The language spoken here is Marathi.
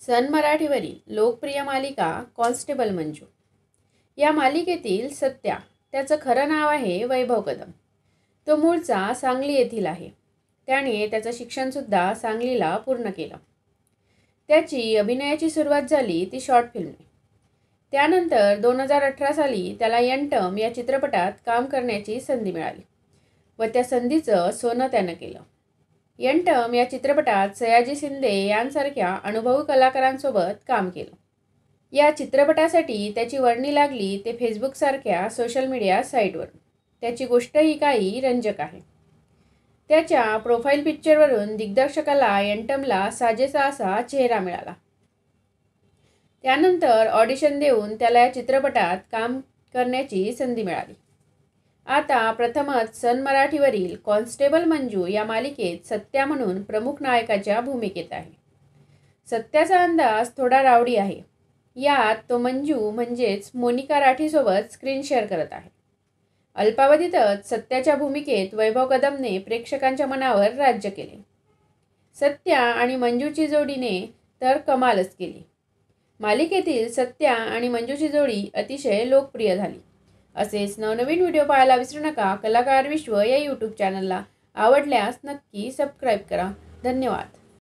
सन मराठीवरील लोकप्रिय मालिका कॉन्स्टेबल मंजू। या मालिकेतील सत्या, त्याचं खरं नाव आहे वैभव कदम। तो मूळचा सांगली येथील आहे। त्याने त्याचं शिक्षणसुद्धा सांगलीला पूर्ण केलं। त्याची अभिनयाची सुरुवात झाली ती शॉर्ट फिल्मने। त्यानंतर 2018 साली त्याला यंटम या चित्रपटात काम करण्याची संधी मिळाली व त्या संधीचं सोनं त्यानं केलं। यंटम या चित्रपटात सयाजी शिंदे यांसारख्या अनुभवी कलाकारांसोबत काम केलं। या चित्रपटासाठी त्याची वर्णी लागली ते फेसबुकसारख्या सोशल मीडिया साईटवरून। त्याची गोष्टही काही रंजक आहे। त्याच्या प्रोफाईल पिक्चरवरून दिग्दर्शकाला यंटमला साजेसा असा चेहरा मिळाला। त्यानंतर ऑडिशन देऊन त्याला या चित्रपटात काम करण्याची संधी मिळाली। आता प्रथमच सन मराठीवरील कॉन्स्टेबल मंजू या मालिकेत सत्या म्हणून प्रमुख नायकाच्या भूमिकेत आहे। सत्याचा अंदाज थोडा रावडी आहे। यात तो मंजू म्हणजेच मोनिका राठीसोबत स्क्रीन शेअर करत आहे। अल्पावधीतच सत्याच्या भूमिकेत वैभव कदमने प्रेक्षकांच्या मनावर राज्य केले। सत्या आणि मंजूची जोडीने तर कमालच केली। मालिकेतील सत्या आणि मंजूची जोडी अतिशय लोकप्रिय झाली। असेच नवनवीन व्हिडिओ पाहायला विसरू नका। कलाकार विश्व या यूट्यूब चॅनलला आवडल्यास नक्की सबस्क्राईब करा। धन्यवाद।